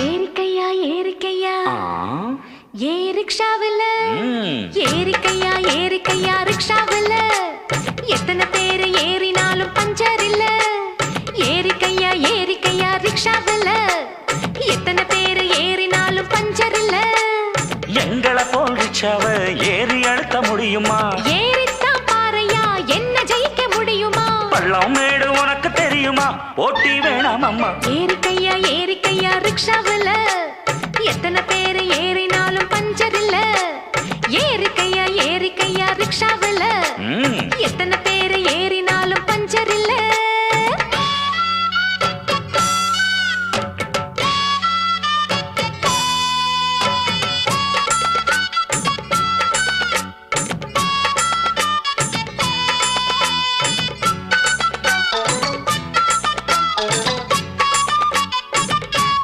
ஏரிக்கையா ஏரிக்கையா ஏ ரிக்ஷாவில் ஏரிக்கையா ஏரிக்கையா ரிக்ஷாவில் எத்தனை பேர் ஏறினாலும் பஞ்சர் இல்ல. ஏரிக்கையா ஏரிக்கையா ரிக்ஷாவில் எத்தனை பேர் ஏறினாலும் பஞ்சர் இல்ல. எங்களை போல் ரிக்ஷாவ ஏறி அழுத்த முடியுமா? ஏறித்தான் பாறையா என்ன ஜெயிக்க முடியுமா? பள்ளம் மேடு உனக்கு தெரியுமா? போட்டி வேணாம் அம்மா. ஏரிக்கையா